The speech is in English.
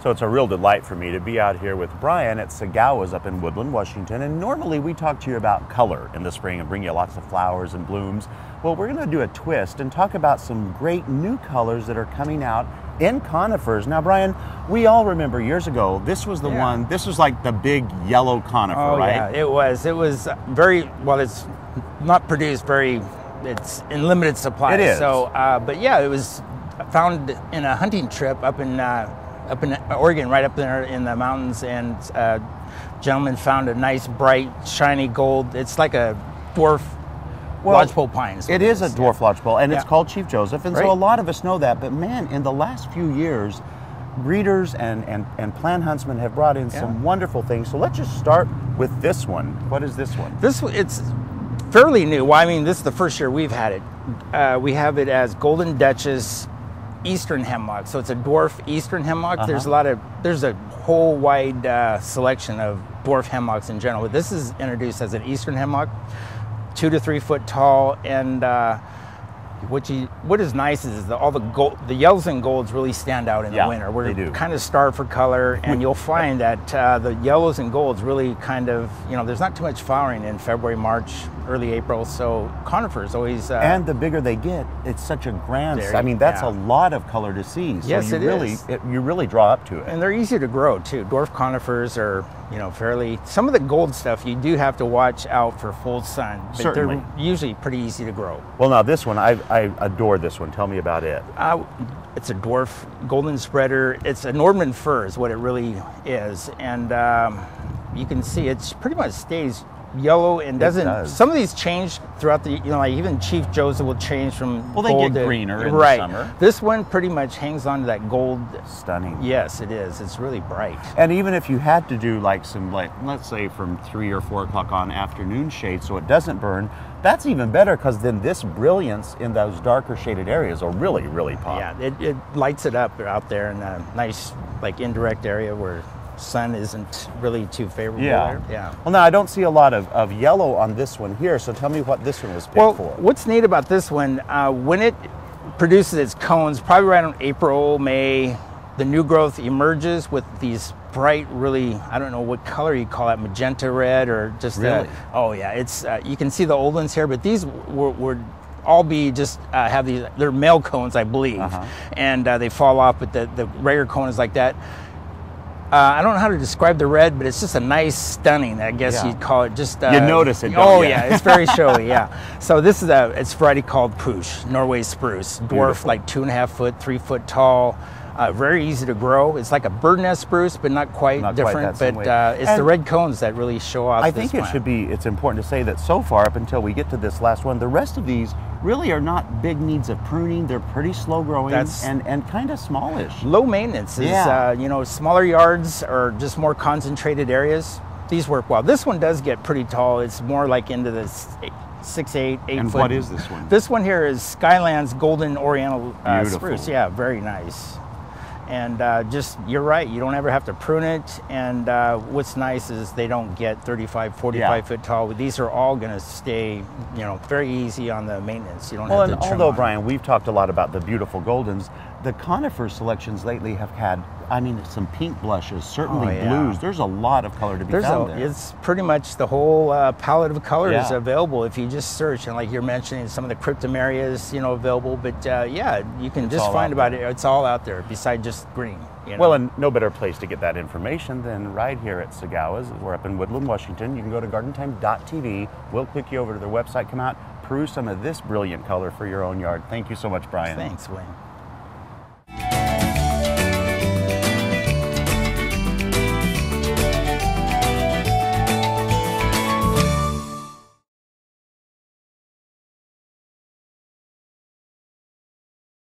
So it's a real delight for me to be out here with Brian at Sagawa's up in Woodland, Washington. And normally we talk to you about color in the spring and bring you lots of flowers and blooms. Well, we're going to do a twist and talk about some great new colors that are coming out in conifers. Now, Brian, we all remember years ago, this was the one, this was like the big yellow conifer, right? Yeah, it was. It was very, well, it's not produced very, it's in limited supply. It is. So, but yeah, it was found in a hunting trip up in Oregon, right up there in the mountains, and a gentleman found a nice, bright, shiny gold. It's like a dwarf lodgepole pine. It is a dwarf lodgepole, and it's called Chief Joseph, and so a lot of us know that. But man, in the last few years, breeders and plant huntsmen have brought in some wonderful things. So let's just start with this one. What is this one? It's fairly new. Well, I mean, this is the first year we've had it. We have it as Golden Duchess Eastern Hemlock. So it's a dwarf Eastern Hemlock. There's a whole wide selection of dwarf hemlocks in general. But this is introduced as an Eastern Hemlock, 2 to 3 foot tall, and what is nice is all the yellows and golds really stand out in the winter. We're kind of starved for color, and you'll find that the yellows and golds really kind of, there's not too much flowering in February, March, early April, so conifers always... and the bigger they get, it's such a grand... I mean, that's a lot of color to see. So yes, you really draw up to it. And they're easy to grow, too. Dwarf conifers are, fairly... Some of the gold stuff, you do have to watch out for full sun, but Certainly. They're usually pretty easy to grow. Well, now this one, I adore this one. Tell me about it. It's a dwarf golden spreader. It's a Norman fir is what it really is. And you can see it pretty much stays yellow and doesn't... Some of these change throughout the, like even Chief Joseph will change from they gold get greener in the summer. This one pretty much hangs on to that gold. Stunning. Yes, it is. It's really bright. And even if you had to do let's say from 3 or 4 o'clock on afternoon shade so it doesn't burn, that's even better, because then this brilliance in those darker shaded areas will really, really pop. Yeah, it lights it up out there in a nice, indirect area where sun isn't really too favorable there. Yeah. Well, now I don't see a lot of yellow on this one here, so tell me what this one was picked for. Well, what's neat about this one, when it produces its cones, probably right on April, May, the new growth emerges with these bright, really, I don't know what color you call it, magenta red or just... Really? Oh yeah, it's you can see the old ones here, but these would all be just have these, they're male cones, I believe, and they fall off, but the regular cone is like that. I don't know how to describe the red, but it's just a nice, stunning, I guess you'd call it. Just you notice it, don't you? Yeah, it's very showy, yeah. So this is it's a variety called Push, Norway Spruce, dwarf, like 2.5 foot, 3 foot tall. Very easy to grow. It's like a bird nest spruce, but not quite different. But it's the red cones that really show off. I think it's important to say that so far, up until we get to this last one, the rest of these really are not big needs of pruning. They're pretty slow growing and kind of smallish. Low maintenance is, smaller yards or just more concentrated areas. These work well. This one does get pretty tall. It's more like into the 6, 8 foot. And what is this one? This one here is Skyland's Golden Oriental Spruce. Yeah, very nice. And you're right, you don't ever have to prune it. And what's nice is they don't get 35, 45 foot tall. These are all going to stay, very easy on the maintenance. You don't have to trim. Although, Brian, we've talked a lot about the beautiful goldens, the conifer selections lately have had, some pink blushes, certainly blues. There's a lot of color to be found there. It's pretty much the whole palette of colors available if you just search. And like you're mentioning, some of the cryptomerias, available. But you can just find about it. It's all out there besides just green. Well, and no better place to get that information than right here at Sagawa's. We're up in Woodland, Washington. You can go to gardentime.tv. We'll click you over to their website, come out, peruse some of this brilliant color for your own yard. Thank you so much, Brian. Thanks, Wayne.